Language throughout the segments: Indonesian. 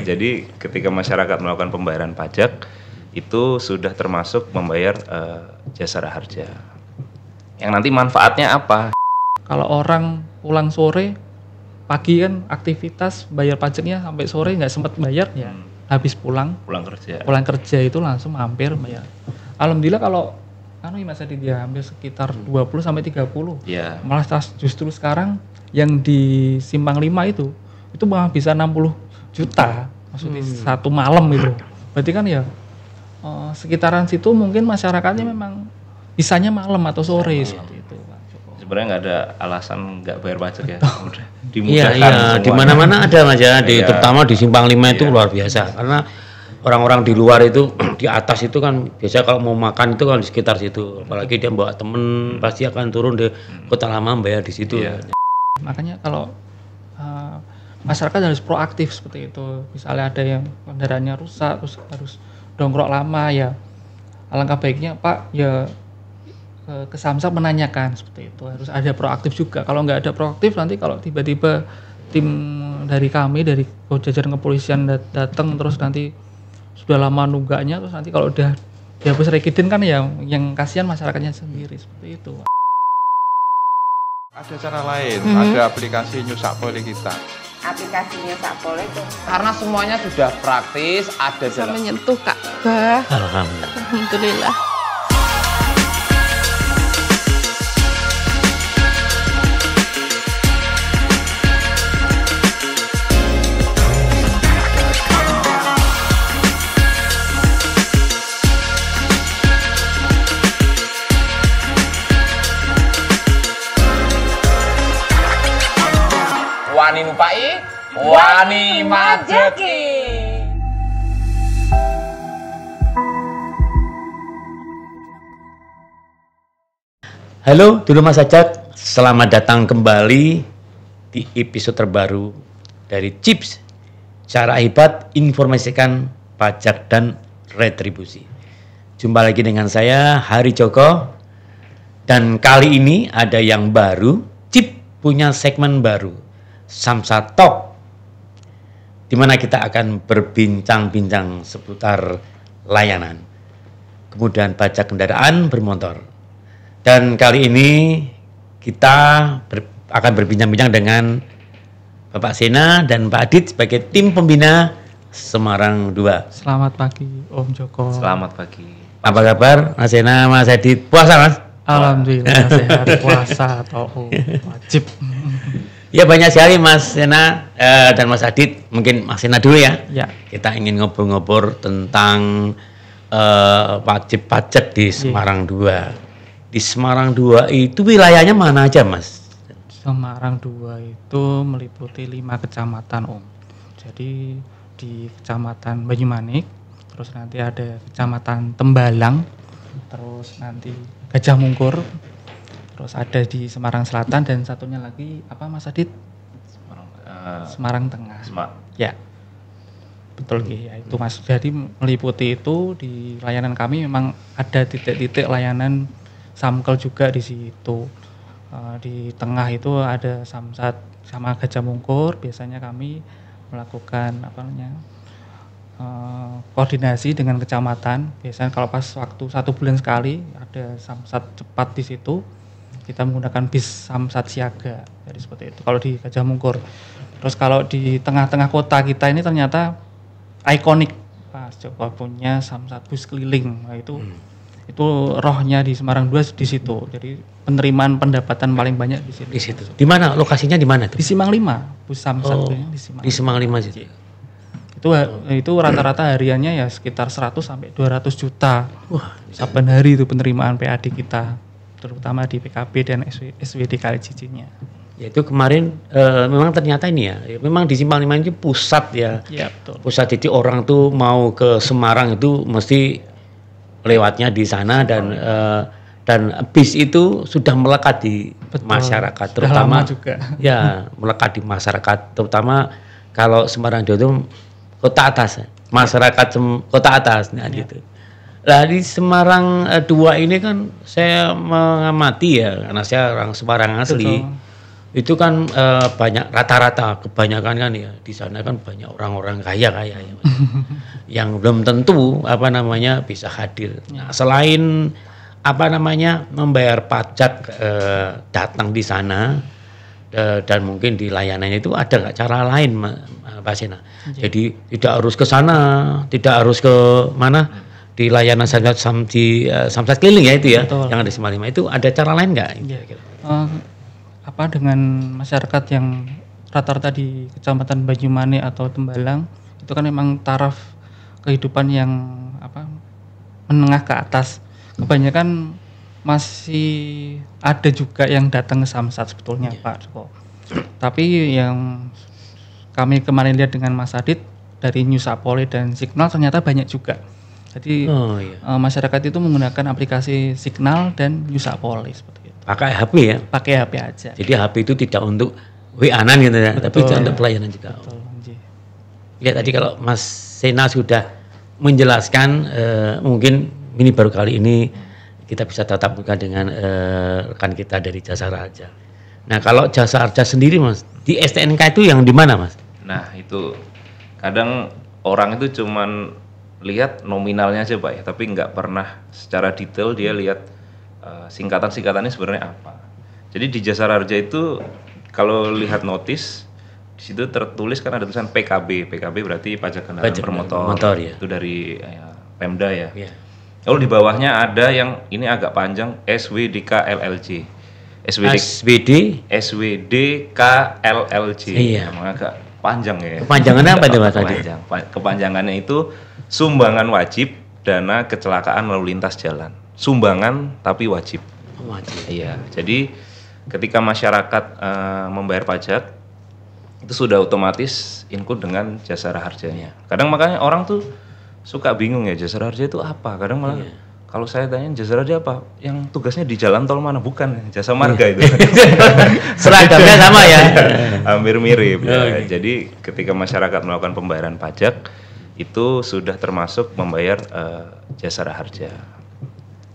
Jadi ketika masyarakat melakukan pembayaran pajak itu sudah termasuk membayar jasara harja. Yang nanti manfaatnya apa? Kalau orang pulang sore, pagi kan aktivitas bayar pajaknya sampai sore nggak sempat bayar ya. Habis pulang kerja itu langsung mampir bayar. Alhamdulillah kalau Mas Adi dia hampir sekitar 20 sampai 30. Ya. Malah justru sekarang yang di Simpang 5 itu malah bisa 60 juta. Maksudnya satu malam itu. Berarti kan ya sekitaran situ mungkin masyarakatnya memang bisanya malam atau sore seperti itu. Sebenarnya nggak ada alasan nggak bayar pajak ya. Udah dimudahkan. Iya, di mana-mana ada Mas ya, terutama di Simpang 5 itu luar biasa. Karena orang-orang di luar itu, di atas itu kan biasa kalau mau makan itu kan di sekitar situ. Apalagi dia bawa temen pasti akan turun di Kota Lama bayar di situ. Makanya kalau masyarakat harus proaktif seperti itu. Misalnya ada yang kendaraannya rusak terus harus dongkrok lama ya. Alangkah baiknya Pak ya ke Samsat menanyakan seperti itu. Harus ada proaktif juga. Kalau nggak ada proaktif nanti kalau tiba-tiba tim dari kami dari jajaran kepolisian datang terus nanti sudah lama nunggaknya terus nanti kalau udah dihapus rekiden kan ya yang kasihan masyarakatnya sendiri seperti itu. Ada cara lain, ada aplikasi Nyusakpol kita. Aplikasinya Sakpol itu karena semuanya sudah praktis, ada bisa menyentuh Ka'bah. Alhamdulillah. Wani nupai, wani majeki. Halo, dulu Mas Ajat. Selamat datang kembali di episode terbaru dari Chips. Cara hebat informasikan pajak dan retribusi. Jumpa lagi dengan saya, Hari Joko. Dan kali ini ada yang baru. Chip punya segmen baru, Samsat Talk, di mana kita akan berbincang-bincang seputar layanan, kemudahan pajak kendaraan bermotor. Dan kali ini kita akan berbincang-bincang dengan Bapak Sena dan Pak Adit sebagai tim pembina Semarang 2. Selamat pagi Om Joko. Selamat pagi. Apa kabar Mas Sena, Mas Adit? Puasa Mas? Alhamdulillah sehat, puasa atau wajib. Ya banyak sekali Mas Sena dan Mas Adit. Mungkin Mas Sena dulu ya. Ya. Kita ingin ngobrol-ngobrol tentang wajib pajak di Semarang 2. Di Semarang 2 itu wilayahnya mana aja Mas? Semarang 2 itu meliputi 5 kecamatan Om. Jadi di Kecamatan Banyumanik, terus nanti ada Kecamatan Tembalang, terus nanti Gajah Mungkur, terus ada di Semarang Selatan dan satunya lagi apa Mas Adit? Semarang Tengah. Ya, betul ya itu Mas. Jadi meliputi itu di layanan kami memang ada titik-titik layanan Samkel juga di situ. Di tengah itu ada Samsat sama Gajah Mungkur. Biasanya kami melakukan koordinasi dengan kecamatan. Biasanya kalau pas waktu 1 bulan sekali ada Samsat cepat di situ. Kita menggunakan bis Samsat siaga. Jadi seperti itu kalau di Gajah Mungkur. Terus kalau di tengah-tengah kota kita ini ternyata ikonik. Mas Joko punya Samsat bus keliling. Nah, itu rohnya di Semarang 2 di situ. Jadi penerimaan pendapatan paling banyak di situ. Di situ. Di mana lokasinya di mana tuh? Di Simpang 5. Bus Samsat di Simpang. Di Simpang 5 situ. Itu rata-rata hariannya ya sekitar 100 sampai 200 juta. Wah, saban hari itu penerimaan PAD kita, terutama di PKB dan SWD Kalijijinya. Ya itu kemarin memang ternyata ini ya, memang di Simpang 5 ini pusat ya. Iya, betul. Pusat, jadi orang tuh mau ke Semarang itu mesti lewatnya di sana dan bis itu sudah melekat di masyarakat, terutama juga. Ya, melekat di masyarakat, terutama kalau Semarang itu kota atas, masyarakat kota atas, nah gitu. Nah di Semarang 2 ini kan saya mengamati ya, karena saya orang Semarang asli. itu kan banyak rata-rata kebanyakan kan ya di sana kan banyak orang-orang kaya ya Mas. Yang belum tentu bisa hadir. Nah, selain membayar pajak datang di sana dan mungkin di layanannya itu ada nggak cara lain Pak Sena? Jadi tidak harus ke sana, tidak harus ke mana di layanan samsat keliling ya itu ya. Betul. Yang ada di 55 itu ada cara lain nggak? Dengan masyarakat yang rata-rata di Kecamatan Banyumani atau Tembalang itu kan memang taraf kehidupan yang menengah ke atas. Kebanyakan masih ada juga yang datang ke Samsat sebetulnya Pak Joko. Tapi yang kami kemarin lihat dengan Mas Adit dari New Sapole dan Signal ternyata banyak juga. Jadi masyarakat itu menggunakan aplikasi Signal dan New Sapole seperti itu. Pakai HP ya? Pakai HP aja. Jadi HP itu tidak untuk WA-an gitu ya, tapi untuk pelayanan juga. Betul. Ya tadi kalau Mas Sena sudah menjelaskan, mungkin ini baru kali ini kita bisa tatap muka dengan rekan kita dari Jasa Raja. Nah kalau Jasa Raja sendiri Mas, di STNK itu yang di mana Mas? Nah itu kadang orang itu cuman lihat nominalnya aja Pak ya, tapi nggak pernah secara detail dia lihat singkatan-singkatannya sebenarnya apa. Jadi di Jasa Raja itu kalau lihat notis di situ tertulis kan ada tulisan PKB. PKB berarti pajak kendaraan bermotor. Ya. Itu dari Pemda ya. Lalu di bawahnya ada yang ini agak panjang SWDK LLC. SWDK LLC. Iya. Emang agak panjang ya. Kepanjangannya apa itu Mas tadi? Kepanjangannya itu sumbangan wajib dana kecelakaan lalu lintas jalan. Sumbangan tapi wajib. Iya. Jadi ketika masyarakat membayar pajak itu sudah otomatis include dengan jasara harjanya. Kadang makanya orang tuh suka bingung ya jasara harja itu apa. Kadang malah kalau saya tanya jasara harja apa, yang tugasnya di jalan tol mana, bukan jasa marga itu. Seragamnya sama ya. Hampir mirip. Ya. Jadi ketika masyarakat melakukan pembayaran pajak itu sudah termasuk membayar jasara harja.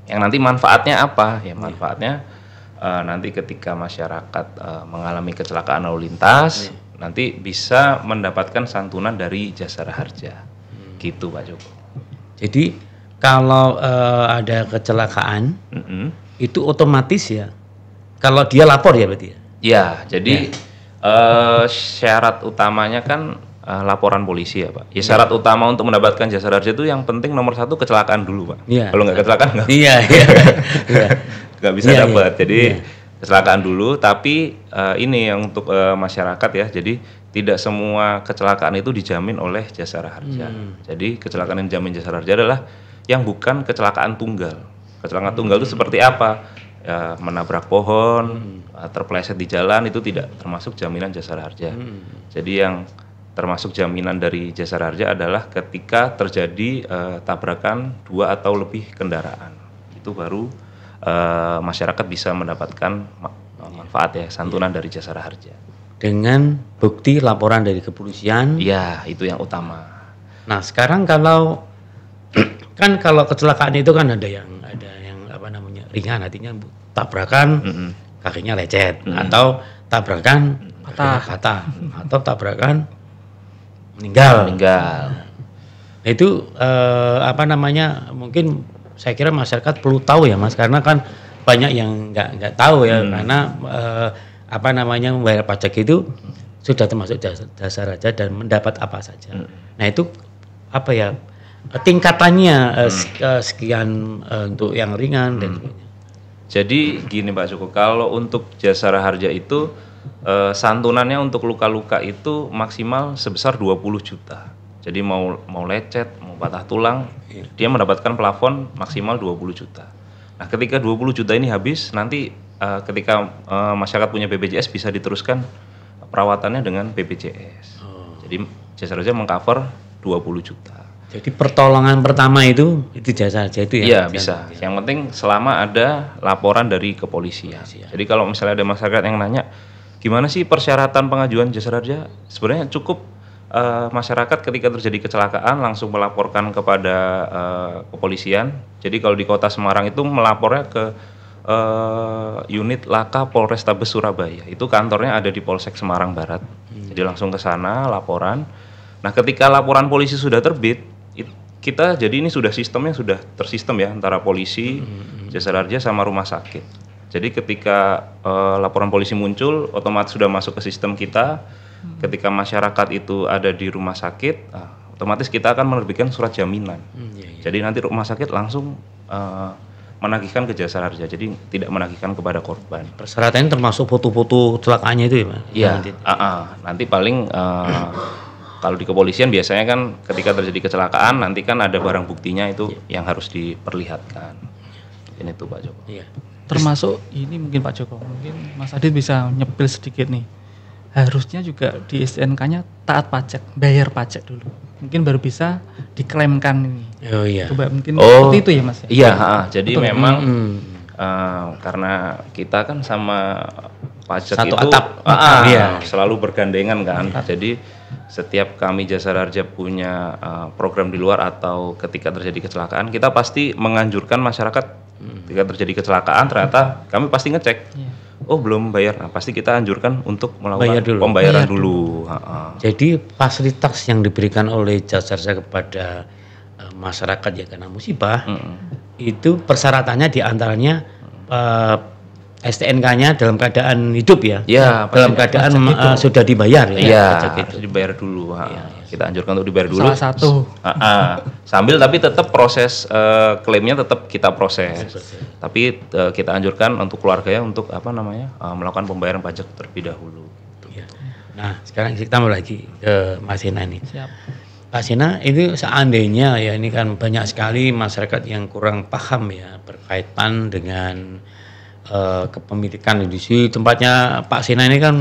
Yang nanti manfaatnya apa? Ya manfaatnya nanti ketika masyarakat mengalami kecelakaan lalu lintas, nanti bisa mendapatkan santunan dari jasara harja. Gitu Pak Joko. Jadi kalau ada kecelakaan itu otomatis ya. Kalau dia lapor ya berarti ya. Ya, jadi syarat utamanya kan laporan polisi ya Pak. Ya syarat utama untuk mendapatkan jasara harja itu yang penting nomor 1 kecelakaan dulu Pak. Kalau nggak kecelakaan nggak. Nggak bisa dapat. Jadi kecelakaan dulu. Tapi ini yang untuk masyarakat ya. Jadi tidak semua kecelakaan itu dijamin oleh jasara harja. Jadi kecelakaan yang dijamin jasara harja adalah yang bukan kecelakaan tunggal. Kecelakaan tunggal itu seperti apa? Ya, menabrak pohon, terpeleset di jalan itu tidak termasuk jaminan jasara harja. Jadi yang termasuk jaminan dari jasara harja adalah ketika terjadi tabrakan 2 atau lebih kendaraan. Itu baru masyarakat bisa mendapatkan manfaat ya, santunan dari jasara harja. Dengan bukti laporan dari kepolisian. Iya, itu yang utama. Nah, sekarang kalau kecelakaan itu kan ada yang ringan, artinya tabrakan kakinya lecet atau tabrakan patah atau tabrakan meninggal. Nah, itu mungkin saya kira masyarakat perlu tahu ya Mas, karena kan banyak yang nggak tahu ya, karena membayar pajak itu sudah termasuk jasa raja dan mendapat apa saja. Nah itu tingkatannya sekian untuk yang ringan dan sebagainya. Jadi gini Pak Joko, kalau untuk jasara harja itu santunannya untuk luka-luka itu maksimal sebesar 20 juta. Jadi mau lecet, mau patah tulang, dia mendapatkan plafon maksimal 20 juta. Nah ketika 20 juta ini habis, nanti ketika masyarakat punya BPJS bisa diteruskan perawatannya dengan BPJS. Jadi jasa raja mengcover 20 juta. Jadi pertolongan pertama itu jasa raja itu ya? Iya bisa. Yang penting selama ada laporan dari kepolisian. Jadi kalau misalnya ada masyarakat yang nanya, gimana sih persyaratan pengajuan jasa raja? Sebenarnya cukup masyarakat ketika terjadi kecelakaan langsung melaporkan kepada kepolisian. Jadi kalau di Kota Semarang itu melapornya ke unit Laka Polrestabes Surabaya. Itu kantornya ada di Polsek Semarang Barat. Jadi langsung ke sana laporan. Nah, ketika laporan polisi sudah terbit, kita jadi ini sudah sistemnya sudah tersistem ya antara polisi, jasa raja sama rumah sakit. Jadi ketika laporan polisi muncul, otomatis sudah masuk ke sistem kita. Ketika masyarakat itu ada di rumah sakit, otomatis kita akan menerbitkan surat jaminan. Jadi nanti rumah sakit langsung menagihkan ke jasa raja, jadi tidak menagihkan kepada korban. Persyaratannya termasuk foto-foto celakaannya itu ya, Pak? Iya. Nanti paling kalau di kepolisian biasanya kan ketika terjadi kecelakaan nanti kan ada barang buktinya itu yang harus diperlihatkan. Ini tuh Pak Joko. Iya. Termasuk ini mungkin Pak Joko, mungkin Mas Adit bisa nyepil sedikit nih. Harusnya juga di STNK-nya taat pajak, bayar pajak dulu. Mungkin baru bisa diklaimkan ini. Oh iya. Coba mungkin seperti itu ya Mas ya. Iya, jadi betul. Memang karena kita kan sama pajak satu itu atap selalu bergandengan kan. Jadi setiap kami jasa raja punya program di luar atau ketika terjadi kecelakaan, kita pasti menganjurkan masyarakat ketika terjadi kecelakaan ternyata kami pasti ngecek. Oh belum bayar, nah pasti kita anjurkan untuk melakukan pembayaran dulu. Jadi fasilitas yang diberikan oleh jasa raja kepada masyarakat yang kena musibah itu persyaratannya diantaranya STNK-nya dalam keadaan hidup ya, dalam keadaan sudah dibayar harus dibayar dulu. Kita anjurkan untuk dibayar dulu. Salah satu. Sambil tapi tetap proses klaimnya tetap kita proses. Tapi kita anjurkan untuk keluarganya untuk melakukan pembayaran pajak terlebih dahulu. Nah sekarang kita mau lagi ke Mas Sena nih. Siap. Pak Sena, ini seandainya ya ini kan banyak sekali masyarakat yang kurang paham ya berkaitan dengan kepemilikan di sini. Tempatnya Pak Sena ini kan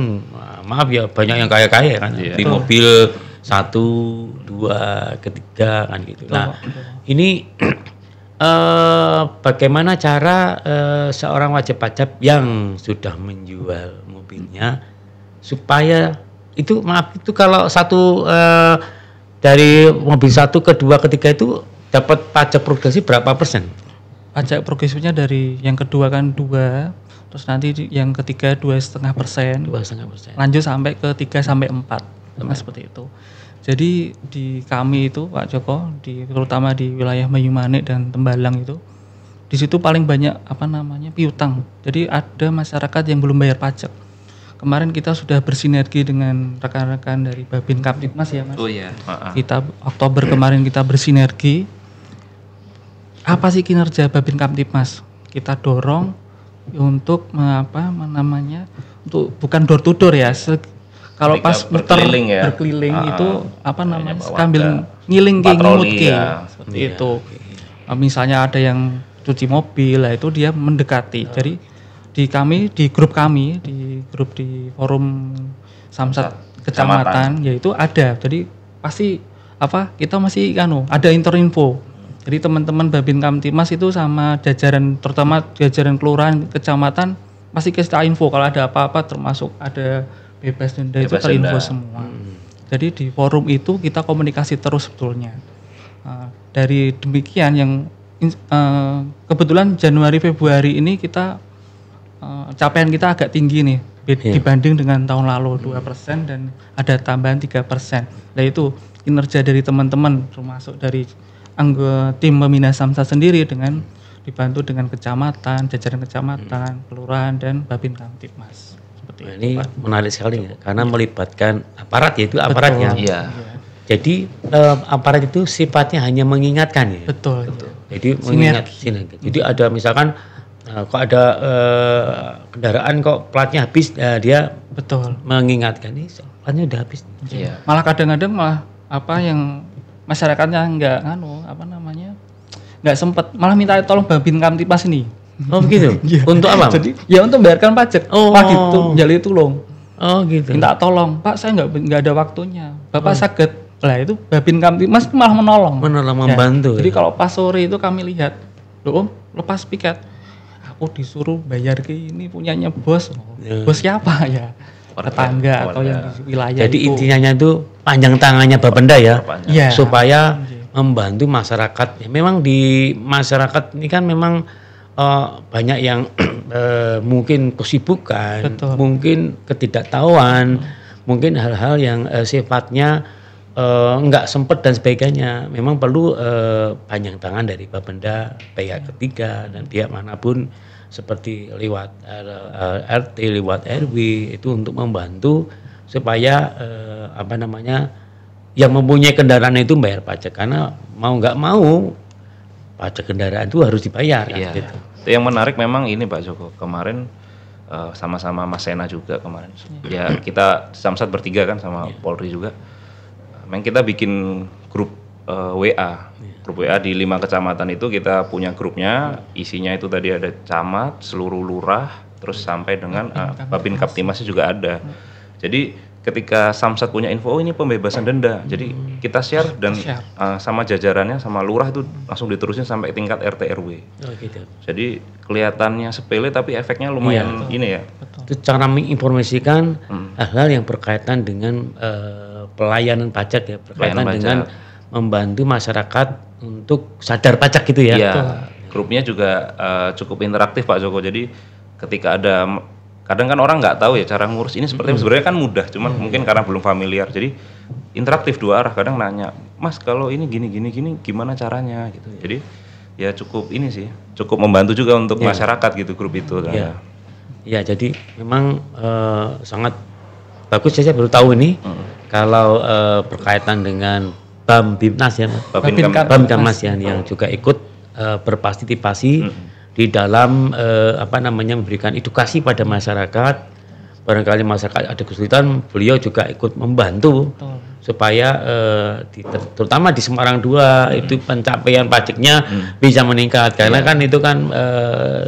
maaf ya banyak yang kaya-kaya kan, di mobil 1, 2, ketiga kan gitu. Nah ini bagaimana cara seorang wajib pajak yang sudah menjual mobilnya supaya itu kalau satu dari mobil 1, kedua, ketiga itu dapat pajak progresif berapa persen? Pajak progresifnya dari yang kedua kan 2, terus nanti yang ketiga 2,5%, lanjut sampai ke 3-4, seperti itu. Jadi di kami itu Pak Joko, terutama di wilayah Banyumanik dan Tembalang itu, di situ paling banyak piutang. Jadi ada masyarakat yang belum bayar pajak. Kemarin kita sudah bersinergi dengan rekan-rekan dari Babin Kamtibmas ya Mas. Oh iya. Kita Oktober kemarin kita bersinergi. Apa sih kinerja Babin Kamtibmas? Kita dorong untuk untuk bukan door to door ya. Kalau pas berkeliling itu sambil ngiling seperti itu. Misalnya ada yang cuci mobil lah itu dia mendekati. Jadi di grup di forum Samsat kecamatan yaitu ada. Jadi pasti kita masih ada interinfo. Jadi teman-teman Babin Kamtibmas itu sama jajaran, terutama jajaran kelurahan, kecamatan, pasti kita info kalau ada apa-apa, termasuk ada bebas denda itu terinfo semua. Jadi di forum itu kita komunikasi terus sebetulnya. Dari demikian yang kebetulan Januari Februari ini kita capaian kita agak tinggi nih dibanding dengan tahun lalu 2% dan ada tambahan 3%. Nah itu kinerja dari teman-teman termasuk dari anggota tim pembina Samsat sendiri dengan dibantu dengan kecamatan, jajaran kecamatan, kelurahan dan Babin Kamtibmas. Ini menarik sekali ya, karena melibatkan aparat yaitu aparatnya. Iya. Jadi aparat itu sifatnya hanya mengingatkan ya. Betul. Jadi mengingat. Jadi ada misalkan kok ada kendaraan kok platnya habis, dia mengingatkan ini platnya udah habis. Iya. Malah kadang-kadang yang masyarakatnya nggak sempat, malah minta tolong Babin Kamtibmas ini. Oh begitu. Untuk apa? Jadi ya untuk bayarkan pajak. Pak gitu, jadi tolong. Oh gitu. Minta tolong, Pak saya nggak ada waktunya. Bapak sakit. Lah itu Babin Kamtibmas malah menolong. Membantu. Jadi kalau pas sore itu kami lihat, loh Om, lepas piket. Aku disuruh bayar ke ini punyanya bos. Bos siapa ya? Tetangga atau yang di wilayah. Jadi intinya itu panjang tangannya Bapenda ya, supaya membantu masyarakat. Ya, memang di masyarakat ini kan memang banyak yang mungkin kesibukan, Betul. mungkin ketidaktahuan, mungkin hal-hal yang sifatnya nggak sempat dan sebagainya. Memang perlu panjang tangan dari Bapenda, pihak ketiga dan pihak manapun seperti lewat RT, lewat RW itu untuk membantu supaya yang mempunyai kendaraan itu bayar pajak, karena mau nggak mau pajak kendaraan itu harus dibayar. Iya. Gitu. Yang menarik memang ini Pak Joko, kemarin sama-sama Mas Sena juga kemarin. Ya kita Samsat bertiga kan sama Polri juga. Memang kita bikin grup WA. Grup WA di 5 kecamatan itu kita punya grupnya, isinya itu tadi ada camat, seluruh lurah, terus sampai dengan Babin Kaptimasnya juga ada. Jadi ketika Samsat punya info, ini pembebasan denda, jadi kita share dan sama jajarannya, sama lurah itu langsung diterusin sampai tingkat RT RW. Oh, gitu. Jadi kelihatannya sepele tapi efeknya lumayan ini ya. Itu cara menginformasikan hal-hal yang berkaitan dengan pelayanan pajak ya, berkaitan dengan membantu masyarakat untuk sadar pajak gitu ya. Iya. Grupnya juga cukup interaktif Pak Joko. Jadi ketika ada, kadang kan orang nggak tahu ya cara ngurus ini seperti sebenarnya kan mudah, cuman mungkin karena belum familiar. Jadi interaktif dua arah, kadang nanya, "Mas, kalau ini gini gimana caranya?" gitu. Jadi ya cukup ini sih, cukup membantu juga untuk masyarakat gitu grup itu. Iya. Ya, jadi memang sangat bagus. Saya baru tahu ini kalau berkaitan dengan Bambimnas ya, Bambimnas ya, yang juga ikut berpartisipasi di dalam memberikan edukasi pada masyarakat. Barangkali masyarakat ada kesulitan, beliau juga ikut membantu supaya terutama di Semarang 2 itu pencapaian pajaknya bisa meningkat, karena kan itu kan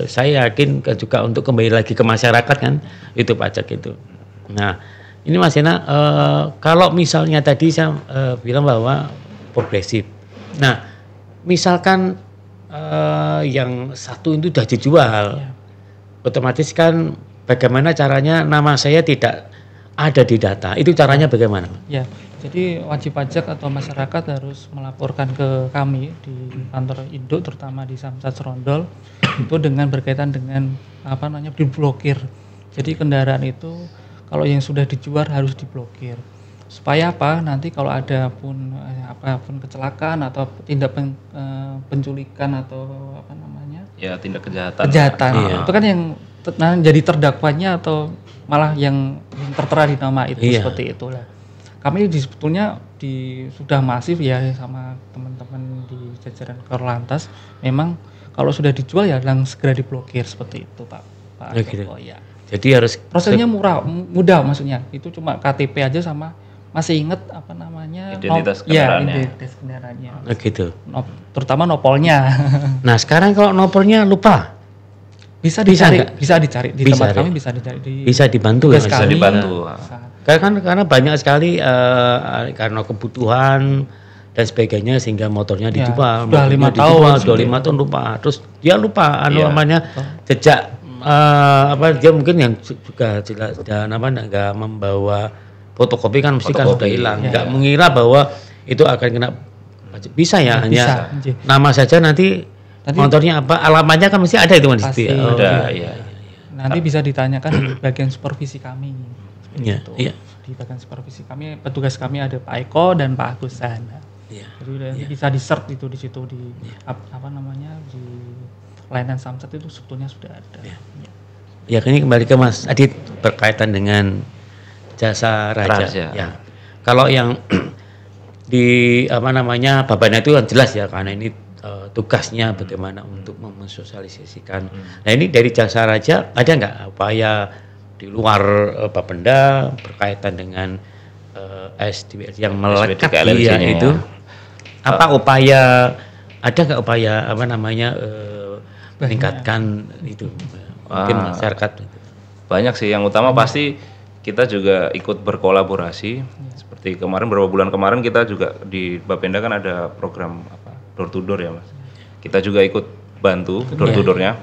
saya yakin juga untuk kembali lagi ke masyarakat kan itu pajak itu. Nah, ini Mas Sena, kalau misalnya tadi saya bilang bahwa progresif. Nah, misalkan yang satu itu sudah dijual, otomatis kan bagaimana caranya nama saya tidak ada di data, itu caranya bagaimana? Ya, jadi wajib pajak atau masyarakat harus melaporkan ke kami di kantor induk, terutama di Samsat Serondol, itu dengan berkaitan dengan diblokir. Jadi kendaraan itu kalau yang sudah dijual harus diblokir. Supaya apa? Nanti kalau ada pun kecelakaan atau tindak penculikan atau ya tindak kejahatan. Itu kan yang jadi terdakwanya atau malah yang tertera di nama itu seperti itulah. Kami sebetulnya sudah masif ya sama teman-teman di jajaran Korlantas. Memang kalau sudah dijual ya langsung segera diblokir seperti itu Pak. Gitu. Ya. Jadi harus prosesnya mudah maksudnya. Itu cuma KTP aja sama masih inget identitas kendaraannya. Identitas kendaraannya. Gitu. Terutama nopolnya. Nah, sekarang kalau nopolnya lupa bisa dicari di tempat kami, bisa dicari bisa dibantu ya, bisa dibantu. Karena banyak sekali karena kebutuhan dan sebagainya sehingga motornya dijual. Sudah 5 tahun lupa. Terus dia lupa jejak dia mungkin yang juga jelas dan nggak membawa fotokopi kan mesti kan sudah hilang. Nggak mengira bahwa itu akan kena bisa ya, hanya nama saja nanti motornya apa, alamatnya kan mesti ada itu Mas. Nanti bisa ditanyakan di bagian supervisi kami. Iya. Di bagian supervisi kami, petugas kami ada Pak Eko dan Pak Agusan. Jadi nanti bisa di-search itu di situ di di layanan Samsat itu sebetulnya sudah ada. Ya, ini kembali ke Mas Adit berkaitan dengan jasa raja. Ya. Kalau yang di Babana itu kan jelas ya, karena ini tugasnya bagaimana untuk mensosialisasikan. Nah, ini dari jasa raja ada nggak upaya di luar Bapenda berkaitan dengan SDWL yang melekat itu? Apa upaya, ada nggak upaya meningkatkan itu mungkin masyarakat? Banyak sih, yang utama pasti kita juga ikut berkolaborasi. Seperti beberapa bulan kemarin kita juga di Bapenda kan ada program door to door ya Mas. Kita juga ikut bantu door to doornya,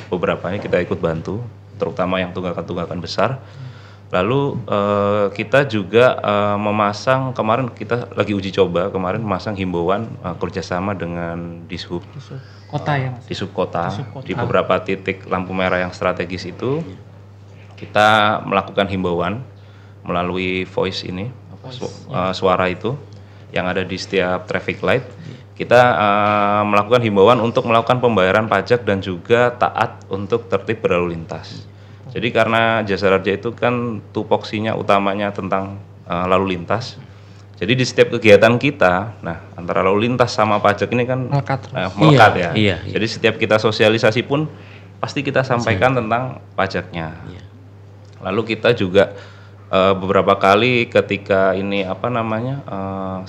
beberapanya kita ikut bantu, terutama yang tunggakan besar. Lalu kita juga memasang, kemarin kita lagi uji coba, kemarin memasang himbauan kerjasama dengan Dishub Kota ya Mas? Dishub Kota. Di beberapa titik lampu merah yang strategis itu kita melakukan himbauan melalui voice ini, suara itu yang ada di setiap traffic light. Kita melakukan himbauan untuk melakukan pembayaran pajak dan juga taat untuk tertib berlalu lintas. Jadi karena Jasa Raja itu kan tupoksinya utamanya tentang lalu lintas. Jadi di setiap kegiatan kita, nah antara lalu lintas sama pajak ini kan melekat ya. Iya. Jadi setiap kita sosialisasi pun pasti kita sampaikan tentang pajaknya. Iya. Lalu kita juga beberapa kali ketika ini sebenarnya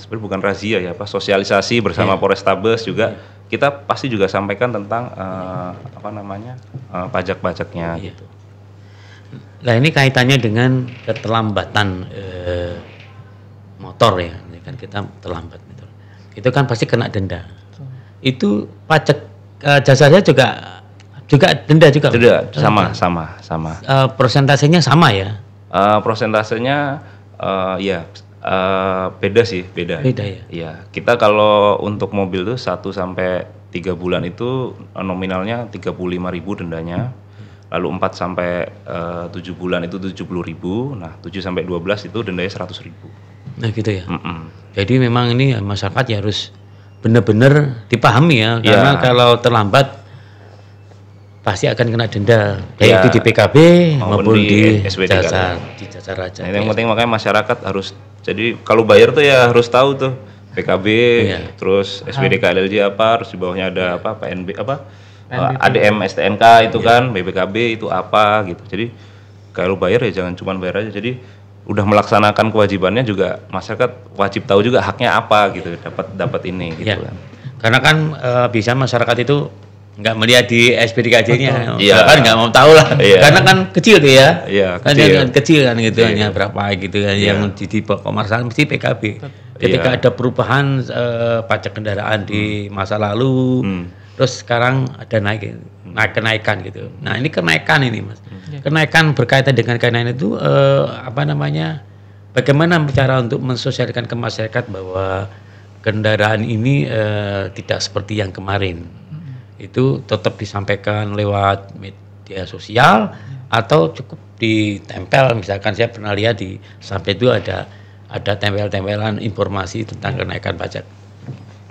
bukan razia ya, sosialisasi bersama Polrestabes juga kita pasti juga sampaikan tentang pajak-pajaknya gitu. Nah ini kaitannya dengan keterlambatan motor ya, ini kan kita terlambat gitu. Itu kan pasti kena denda. Itu pajak Jasa Raja juga denda juga. Sama. Persentasenya sama ya? Prosentasenya beda sih, beda. Beda ya. Iya, kita kalau untuk mobil tuh 1 sampai 3 bulan itu nominalnya 35.000 dendanya. Lalu 4 sampai 7 bulan itu 70.000. Nah, 7 sampai 12 itu dendanya 100.000. Nah, gitu ya. Jadi memang ini masyarakat ya harus benar-benar dipahami ya, karena kalau terlambat pasti akan kena denda, baik itu di PKB maupun di Jasa Raja. Nah, yang penting makanya masyarakat harus, jadi kalau bayar tuh ya harus tahu tuh PKB, terus SPDK LLJ apa, terus di bawahnya ada PNB ADM STNK itu kan, BPKB itu apa gitu. Jadi kalau bayar ya jangan cuma bayar aja. Jadi udah melaksanakan kewajibannya juga masyarakat wajib tahu juga haknya apa gitu, dapat ini gitu kan. Karena kan bisa masyarakat itu nggak melihat di SPDKJ-nya, kan nggak mau tahu lah, karena kan kecil tuh ya, kecil kan gitu, hanya berapa gitu kan, yang di pokok masalah mesti PKB. Ketika ada perubahan pajak kendaraan di masa lalu, terus sekarang ada kenaikan gitu. Nah ini kenaikan ini Mas, kenaikan berkaitan dengan kenaikan itu bagaimana cara untuk mensosialisasikan ke masyarakat bahwa kendaraan ini tidak seperti yang kemarin. Itu tetap disampaikan lewat media sosial atau cukup ditempel, misalkan saya pernah lihat di sampai itu ada tempel-tempelan informasi tentang kenaikan pajak.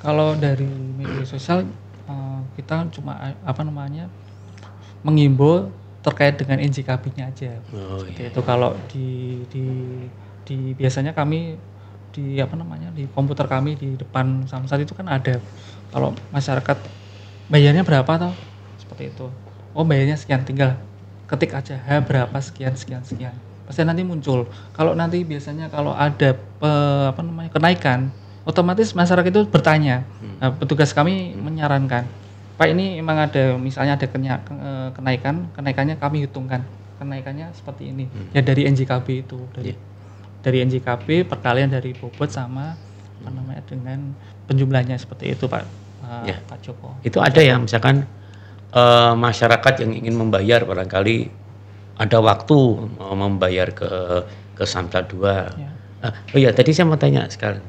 Kalau dari media sosial kita cuma mengimbau terkait dengan NJKB-nya aja. Itu kalau di biasanya kami di komputer kami di depan Samsat itu kan ada, kalau masyarakat bayarnya berapa toh? Seperti itu. Oh, bayarnya sekian, tinggal ketik aja berapa sekian. Pasti nanti muncul. Kalau nanti biasanya kalau ada kenaikan, otomatis masyarakat itu bertanya. Nah, petugas kami menyarankan, Pak, ini memang ada, misalnya ada kenaikannya kami hitungkan. Kenaikannya seperti ini. Ya dari NJKB itu, dari NJKB perkalian dari bobot sama dengan penjumlahnya, seperti itu Pak. Pak Joko. Itu ada ya, misalkan masyarakat yang ingin membayar barangkali ada waktu mau membayar ke Samsat 2. Tadi saya mau tanya sekarang.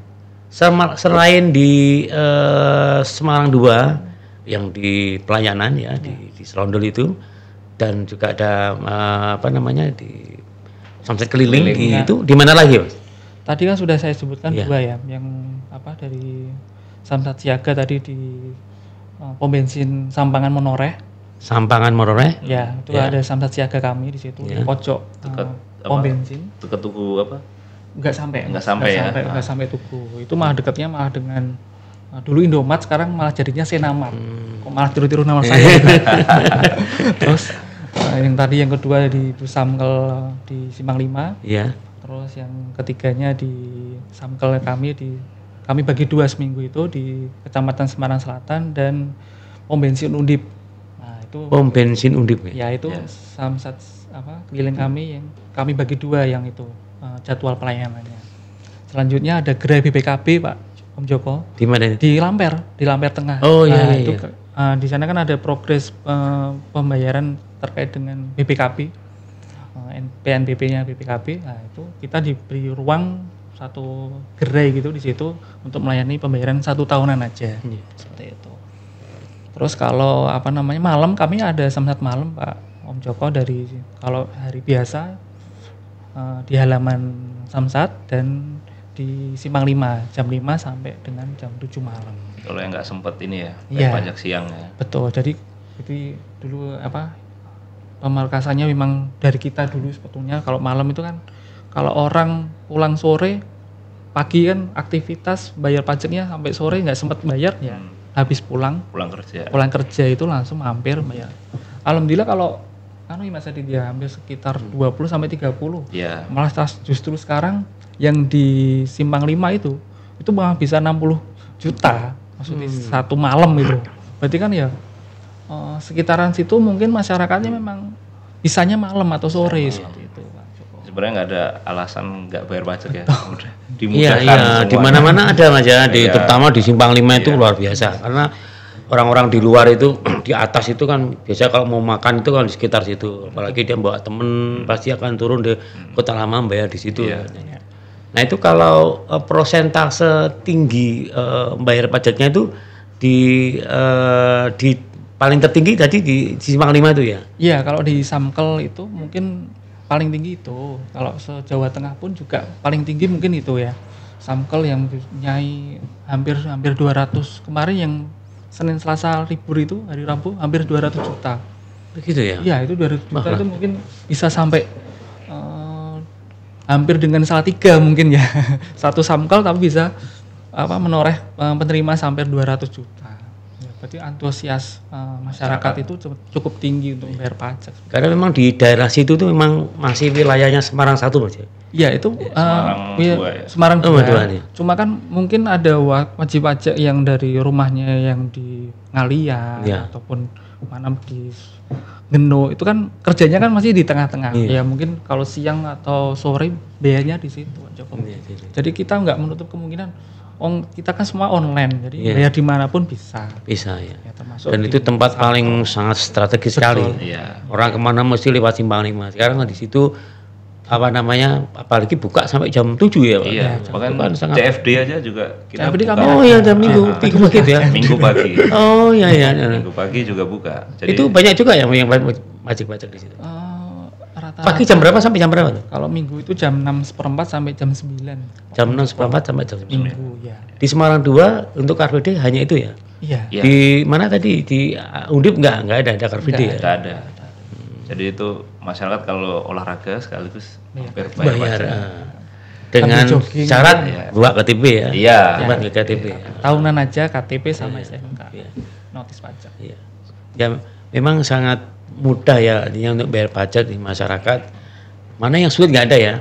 Selain di Semarang 2 yang di pelayanan di Serondol itu, dan juga ada di Samsat keliling itu di mana lagi, Mas? Tadi kan sudah saya sebutkan 2 ya, yang dari Samsat Siaga tadi di pom bensin Sampangan Menoreh. Ya, itu ada Samsat Siaga kami di situ, di pojok pom bensin. Dekat tugu apa? Enggak sampai tugu. Itu malah dekatnya dengan dulu Indomaret, sekarang malah jadinya Senamat. Kok malah tiru-tiru nama saya. Terus yang kedua di Busamkel di Simpang 5. Iya. Terus yang ketiganya di Samkel kami bagi 2 seminggu itu di Kecamatan Semarang Selatan dan pom bensin Undip. Nah, itu pom bensin Undip ya. Itu Samsat keliling kami yang kami bagi 2 yang itu jadwal pelayanannya. Selanjutnya ada gerai BPKB Pak Om Joko. Di mana? Di Lamper Tengah. Oh iya. Itu di sana kan ada progres pembayaran terkait dengan BPKB. PNBP-nya BPKB, nah itu kita diberi ruang satu gerai gitu di situ untuk melayani pembayaran 1 tahunan aja, seperti itu. Terus kalau malam kami ada samsat malam Pak Om Joko, dari kalau hari biasa di halaman samsat dan di Simpang 5 jam 5 sampai dengan jam 7 malam. Kalau yang nggak sempet ini ya, pajak siang ya. Betul. Jadi dulu pemarkasannya memang dari kita dulu sebetulnya. Kalau malam itu kan kalau orang pulang sore, pagi kan aktivitas bayar pajaknya sampai sore nggak sempat bayar ya. Habis pulang kerja itu langsung mampir bayar. Alhamdulillah kalau Mas Adi dia hampir sekitar 20 sampai 30. Iya. Malah justru sekarang yang di Simpang 5 itu malah bisa 60 juta maksudnya satu malam itu. Berarti kan ya sekitaran situ mungkin masyarakatnya memang bisanya malam atau sore seperti itu. Sebenarnya nggak ada alasan nggak bayar pajak ya. Udah dimudahkan. Iya, di mana-mana ada Mas ya, terutama di Simpang 5 itu luar biasa. Karena orang-orang di luar itu, di atas itu kan biasa kalau mau makan itu kan di sekitar situ. Apalagi dia bawa temen pasti akan turun di Kota Lama bayar di situ. Nah itu kalau persentase tinggi bayar pajaknya itu di paling tertinggi tadi di Simpang 5 itu ya? Iya, kalau di Samkel itu mungkin paling tinggi itu. Kalau se-Jawa Tengah pun juga paling tinggi mungkin itu ya. Samkel yang nyai hampir 200. Kemarin yang Senin Selasa libur itu hari Rabu hampir 200 juta. Begitu ya? Iya, itu 200 juta itu mungkin bisa sampai hampir dengan Salatiga mungkin ya. Satu Samkel tapi bisa menoreh penerima sampai 200 juta. Berarti antusias masyarakat itu cukup tinggi untuk bayar pajak. Karena memang di daerah situ tuh memang masih wilayahnya Semarang 1 Mas ya? Iya itu Semarang 2. Cuma kan mungkin ada wajib pajak yang dari rumahnya yang di Ngalian ataupun mana di Geno, itu kan kerjanya kan masih di tengah-tengah. Ya mungkin kalau siang atau sore biayanya di situ Jokowi. Jadi kita nggak menutup kemungkinan kita kan semua online, jadi bayar dimanapun bisa ya. Dan itu tempat paling sangat strategis sekali. Orang kemana mesti lewat Simpang 5. Sekarang di situ apalagi buka sampai jam 7 ya Pak. Iya, bahkan CFD aja juga kita CFD buka. Oh iya, jam Minggu pagi ya. Minggu pagi. Oh iya. Minggu pagi juga buka. Jadi itu banyak juga yang pajak di situ. Rata-rata. Pagi jam berapa sampai jam berapa tuh? Kalau Minggu itu jam 6:15 sampai jam 9. Jam 6:15 sampai jam 9. Minggu ya. Di Semarang 2 untuk Car Free Day hanya itu ya? Iya. Di mana tadi? Di Undip enggak ada Car Free Day ya? Enggak ada. Jadi itu masyarakat kalau olahraga sekaligus bayar dengan syarat buat KTP ya. Iya. Buat KTP. Tahunan aja KTP sama SNK. Notis pajak. Iya. Ya memang sangat mudah ya artinya untuk bayar pajak di masyarakat. Mana yang sulit nggak ada ya.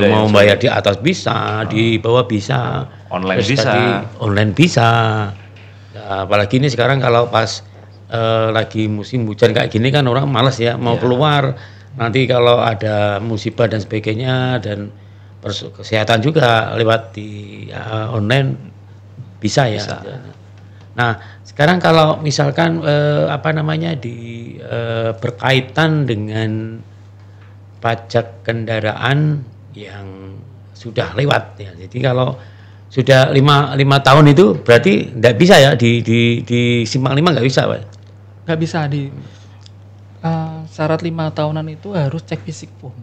Mau bayar di atas bisa, di bawah bisa, online bisa. Online bisa. Nah, apalagi ini sekarang kalau pas lagi musim hujan kayak gini kan orang malas ya mau keluar. Nanti kalau ada musibah dan sebagainya dan kesehatan juga lewat di online bisa ya. Nah, sekarang kalau misalkan berkaitan dengan pajak kendaraan yang sudah lewat ya. Jadi kalau sudah 5 tahun itu berarti enggak bisa ya di Simpang 5 enggak bisa, Pak. Enggak bisa syarat 5 tahunan itu harus cek fisik pun.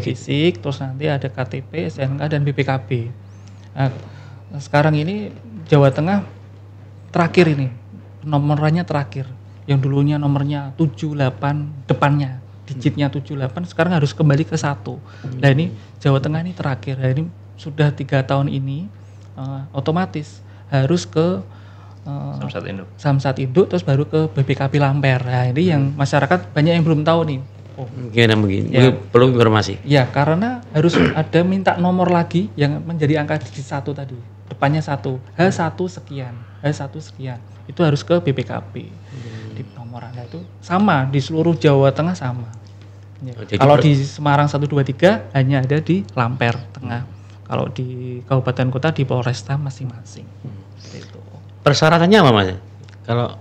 Fisik, terus nanti ada KTP, SNK dan BPKB. Nah, sekarang ini Jawa Tengah terakhir ini nomornya terakhir yang dulunya nomornya 78 depannya digitnya 78 sekarang harus kembali ke 1. Nah ini Jawa Tengah ini terakhir. Nah, ini sudah 3 tahun ini otomatis harus ke Samsat Induk terus baru ke BPKB Lamper. Nah ini yang masyarakat banyak yang belum tahu nih. Gimana begini? Ya. Perlu informasi. Ya karena harus ada minta nomor lagi yang menjadi angka digit 1 tadi. Depannya 1 H1 sekian. Itu harus ke BPKB. Di nomor Anda itu sama di seluruh Jawa Tengah sama. Ya. Kalau di Semarang 123 hanya ada di Lamper Tengah. Kalau di kabupaten kota di Polresta masing-masing. Itu. Persyaratannya apa Mas? Kalau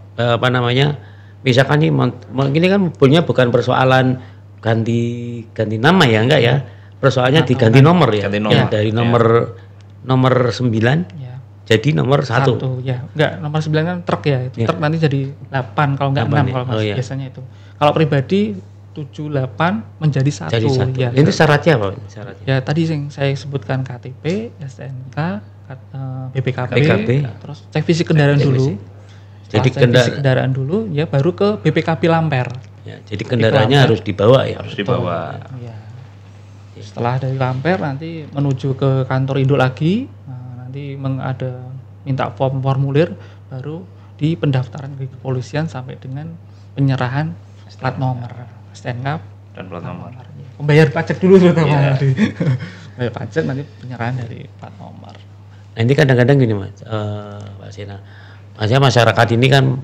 misalkan ini kan punya bukan persoalan ganti nama ya enggak ya? Persoalannya diganti nomor ya. Ganti nomor. Ya, dari nomor 9 Ya. jadi nomor 1. Ya, enggak, nomor 9 kan truk ya. Itu truk nanti jadi 8 kalau enggak 6 kalau biasanya itu. Kalau pribadi 78 menjadi 1. Jadi 1. Ya. Itu syaratnya apa? Syaratnya. Ya tadi yang saya sebutkan KTP, STNK, BPKB, terus cek fisik kendaraan dulu. Jadi kendaraan dulu ya baru ke BPKB Lamper. Ya, jadi kendaraannya harus dibawa ya. Harus dibawa. Ya. Setelah dari Lamper nanti menuju ke kantor induk lagi. Nah, nanti ada minta formulir baru di pendaftaran ke kepolisian sampai dengan penyerahan plat nomor STNK dan plat nomor. Pembayar pajak dulu terutama nanti. Bayar pajak nanti penyerahan dari plat nomor. Nah ini kadang-kadang gini Mas, Pak Sena, maksudnya masyarakat ini kan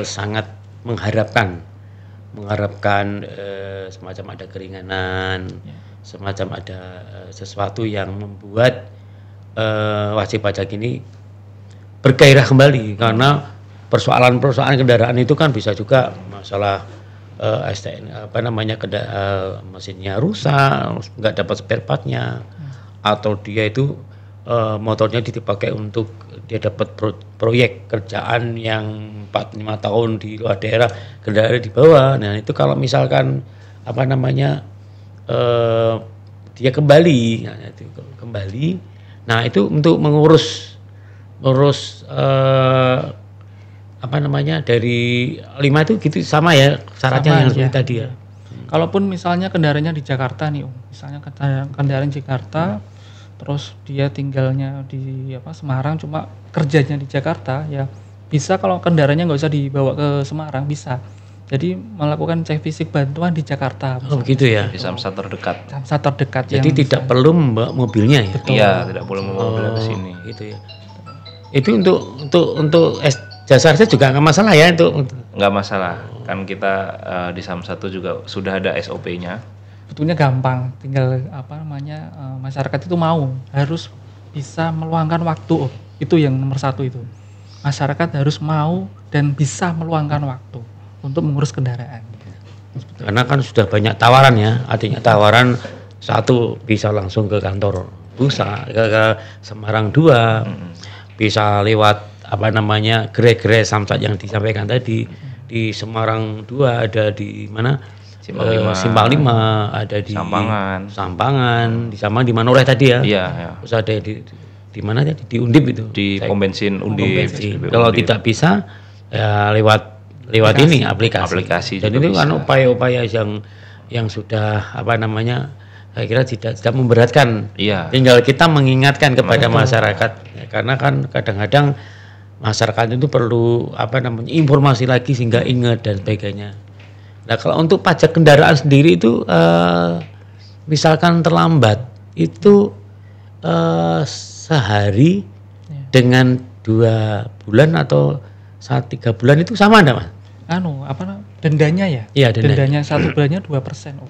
sangat mengharapkan semacam ada keringanan, semacam ada sesuatu yang membuat wajib pajak ini bergairah kembali, karena persoalan-persoalan kendaraan itu kan bisa juga masalah STN mesinnya rusak, nggak dapat spare partnya, atau dia itu motornya dipakai untuk dia dapat proyek kerjaan yang 4-5 tahun di luar daerah, kendaraan dibawa. Nah itu kalau misalkan dia kembali, nah itu untuk mengurus dari 5 itu gitu sama ya syaratnya yang seperti tadi ya. Kalaupun misalnya kendaraannya di Jakarta nih, misalnya kendaraan Jakarta, terus dia tinggalnya di Semarang, cuma kerjanya di Jakarta, ya bisa kalau kendaraannya nggak usah dibawa ke Semarang, bisa. Jadi melakukan cek fisik bantuan di Jakarta. Oh begitu ya. Di samsat terdekat. Samsat terdekat. Jadi tidak perlu membawa mobilnya ya. Iya, tidak perlu membawa mobilnya ke sini. Gitu ya. Itu untuk jasa harga juga nggak masalah ya untuk nggak masalah, kan kita di Samsat juga sudah ada SOP-nya. Betulnya gampang, tinggal masyarakat itu harus bisa meluangkan waktu. Itu yang nomor 1 itu. Masyarakat harus mau dan bisa meluangkan waktu untuk mengurus kendaraan. Karena kan sudah banyak tawaran ya, artinya tawaran 1 bisa langsung ke kantor pusat, ke Semarang 2, bisa lewat gerai-gerai Samsat yang disampaikan tadi. Di Semarang 2 ada di mana? Simpang 5, ada di Sampangan, di di Manoreh tadi ya. Iya, ya. Terus ada di mana tadi? Di Undip itu. Di pom bensin Undip. Kalau tidak bisa ya lewat ini aplikasi. Dan itu kan upaya-upaya yang sudah saya kira tidak memberatkan. Iya. Tinggal kita mengingatkan kepada masyarakat ya, karena kan kadang-kadang masyarakat itu perlu informasi lagi sehingga ingat dan sebagainya. Nah kalau untuk pajak kendaraan sendiri itu misalkan terlambat itu sehari dengan 2 bulan atau 3 bulan itu sama enggak Mas? Dendanya ya? Iya, dendanya 1 bulannya 2%.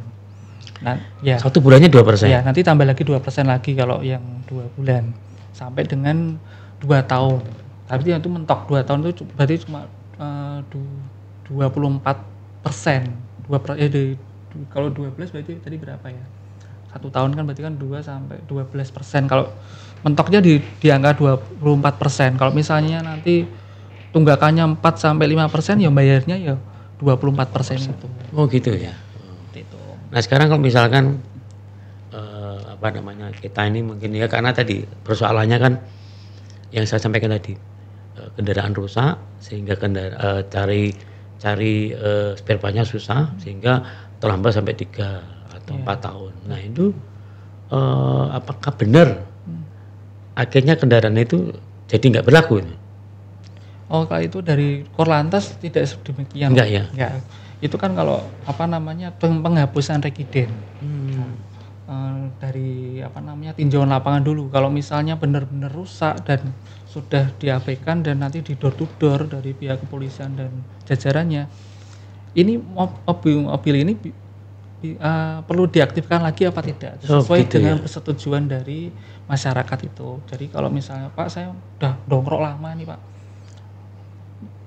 Nah, ya. 1 bulannya 2%. Ya, nanti tambah lagi 2% lagi kalau yang 2 bulan sampai dengan 2 tahun. Tapi itu mentok 2 tahun itu berarti cuma 24%. Kalau 12 berarti tadi berapa ya? 1 tahun kan berarti kan 2 sampai 12%. Kalau mentoknya di angka 24%. Kalau misalnya nanti tunggakannya 4 sampai 5%, ya bayarnya ya 24% itu. Oh gitu ya. Nah sekarang kalau misalkan kita ini mungkin ya karena tadi persoalannya kan yang saya sampaikan tadi, kendaraan rusak sehingga cari spare partnya susah sehingga terlambat sampai 3 atau 4 tahun. Nah itu apakah benar akhirnya kendaraan itu jadi nggak berlaku? Oh kalau itu dari Korlantas tidak demikian. Enggak ya? Enggak. Itu kan kalau penghapusan rekiden. Dari tinjauan lapangan dulu. Kalau misalnya benar-benar rusak dan sudah diabaikan dan nanti di door to door dari pihak kepolisian dan jajarannya, ini mobil ini perlu diaktifkan lagi apa tidak sesuai dengan persetujuan dari masyarakat itu. Jadi kalau misalnya Pak saya udah dongkrok lama nih Pak,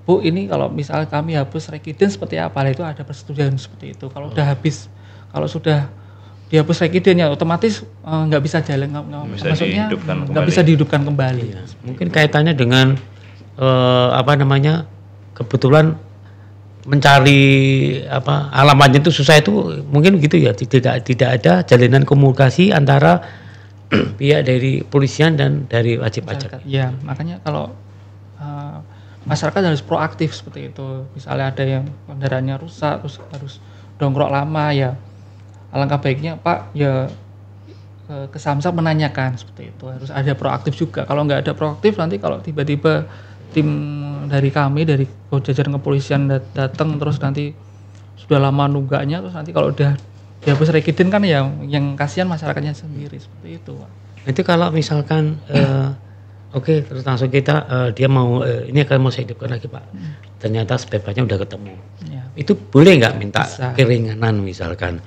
Bu ini kalau misalnya kami hapus rekiden seperti apa, itu ada persetujuan seperti itu. Kalau udah habis Kalau sudah dihapus rekidennya otomatis nggak bisa jalan, maksudnya nggak bisa dihidupkan kembali. Ya. Mungkin kaitannya dengan kebetulan mencari alamatnya itu susah, itu mungkin gitu ya, tidak ada jalinan komunikasi antara pihak dari polisian dan dari wajib pajak. Ya, makanya kalau masyarakat harus proaktif seperti itu. Misalnya ada yang kendaraannya rusak terus harus dongkrok lama, ya alangkah baiknya Pak ya ke Samsat menanyakan seperti itu. Harus ada proaktif juga. Kalau nggak ada proaktif, nanti kalau tiba-tiba tim dari kami, dari jajaran kepolisian datang terus nanti sudah lama nunggaknya, terus nanti kalau udah dihapus rekiden kan ya yang kasihan masyarakatnya sendiri, seperti itu Pak. Itu kalau misalkan oke, terus langsung kita dia mau ini akan mau saya hidupkan lagi Pak, ternyata spare partnya udah ketemu ya. Itu boleh nggak minta keringanan misalkan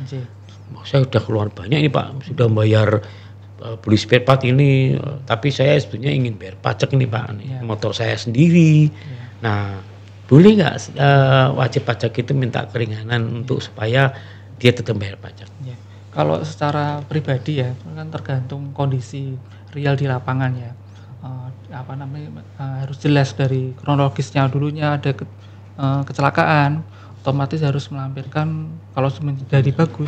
saya udah keluar banyak ini Pak, sudah bayar beli spare part ini, tapi saya sebetulnya ingin bayar pajak ini Pak, motor saya sendiri. Nah, boleh nggak wajib pajak itu minta keringanan untuk supaya dia tetap bayar pajak? Kalau secara pribadi ya kan tergantung kondisi real di lapangan ya. Harus jelas dari kronologisnya, dulunya ada kecelakaan, otomatis harus melampirkan, kalau menjadi bagus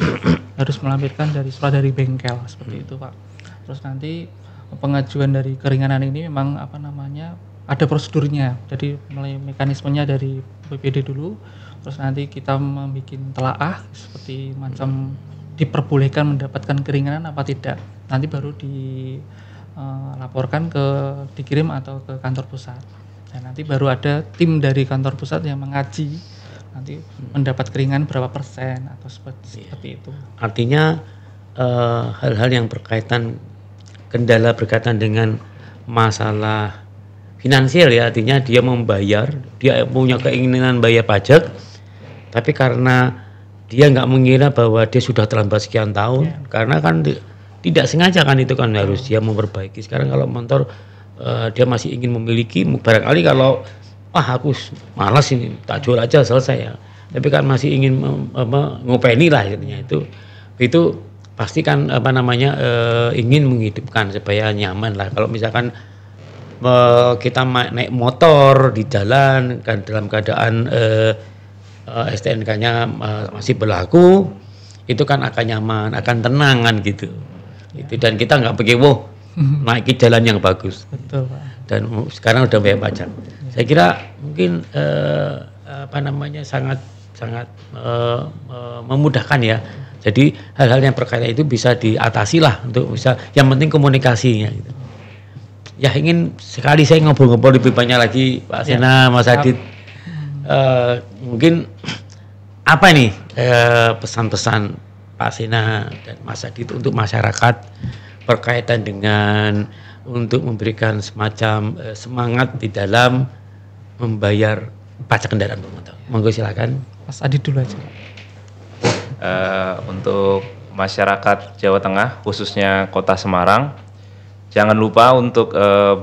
harus melampirkan dari surat dari bengkel seperti itu Pak. Terus nanti pengajuan dari keringanan ini memang ada prosedurnya. Jadi mulai mekanismenya dari BPD dulu, terus nanti kita membuat telaah seperti macam diperbolehkan mendapatkan keringanan apa tidak. Nanti baru dilaporkan dikirim atau ke kantor pusat. Dan nanti baru ada tim dari kantor pusat yang mengaji nanti mendapat keringanan berapa persen atau seperti itu. Artinya hal-hal yang kendala berkaitan dengan masalah finansial ya, artinya dia membayar, dia punya keinginan bayar pajak, tapi karena dia nggak mengira bahwa dia sudah terlambat sekian tahun, karena kan tidak sengaja kan, itu kan harus dia memperbaiki. Sekarang kalau motor dia masih ingin memiliki, barangkali kalau aku malas ini tak jual aja selesai ya, tapi kan masih ingin ngopeni lah intinya, itu pasti kan ingin menghidupkan supaya nyaman lah. Kalau misalkan kita naik motor di jalan kan dalam keadaan STNK-nya masih berlaku, itu kan akan nyaman, akan tenang kan gitu. Itu, dan kita nggak pakai naik jalan yang bagus. Betul Pak. Dan sekarang udah bayar pajak. Saya kira mungkin sangat memudahkan ya. Jadi hal-hal yang berkaitan itu bisa diatasi lah, untuk bisa, yang penting komunikasinya gitu. Ya, ingin sekali saya ngobrol-ngobrol lebih banyak lagi Pak Sena, Mas Adit. Mungkin apa nih pesan-pesan Pak Sena dan Mas Adit untuk masyarakat berkaitan dengan untuk memberikan semacam semangat di dalam membayar pajak kendaraan bermotor? Monggo silakan. Mas Adit dulu aja. Untuk masyarakat Jawa Tengah, khususnya Kota Semarang, jangan lupa untuk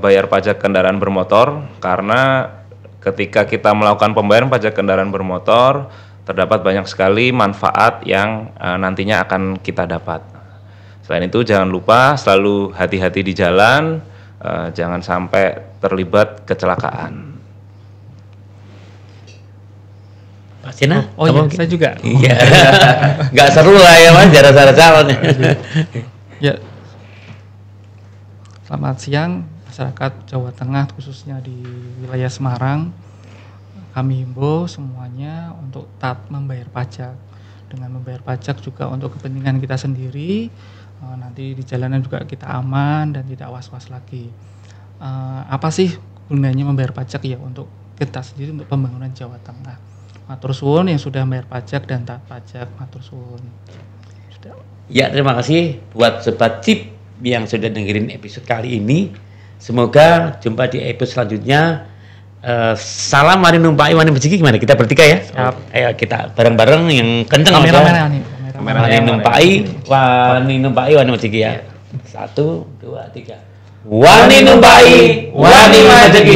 bayar pajak kendaraan bermotor, karena ketika kita melakukan pembayaran pajak kendaraan bermotor, terdapat banyak sekali manfaat yang nantinya akan kita dapat. Selain itu, jangan lupa selalu hati-hati di jalan, jangan sampai terlibat kecelakaan. Pak Sena? Oh iya, saya juga. Iya. Nggak seru lah ya Mas, jarak-jarak calon. Ya. Selamat siang masyarakat Jawa Tengah, khususnya di wilayah Semarang. Kami himbau semuanya untuk taat membayar pajak. Dengan membayar pajak juga untuk kepentingan kita sendiri, nanti di jalanan juga kita aman dan tidak was-was lagi. Apa sih gunanya membayar pajak ya? Untuk kita sendiri, untuk pembangunan Jawa Tengah. Matur suwun yang sudah membayar pajak dan taat pajak. Matur suwun. Ya, terima kasih buat Sobat Cip yang sudah dengerin episode kali ini. Semoga jumpa di episode selanjutnya. Salam wani numpaki wani bejiki, gimana? Kita bertiga ya? Ayo kita bareng-bareng yang kenceng aja. Wani numpaki wani bejiki ya. 1, 2, 3. Wani numpaki wani bejiki.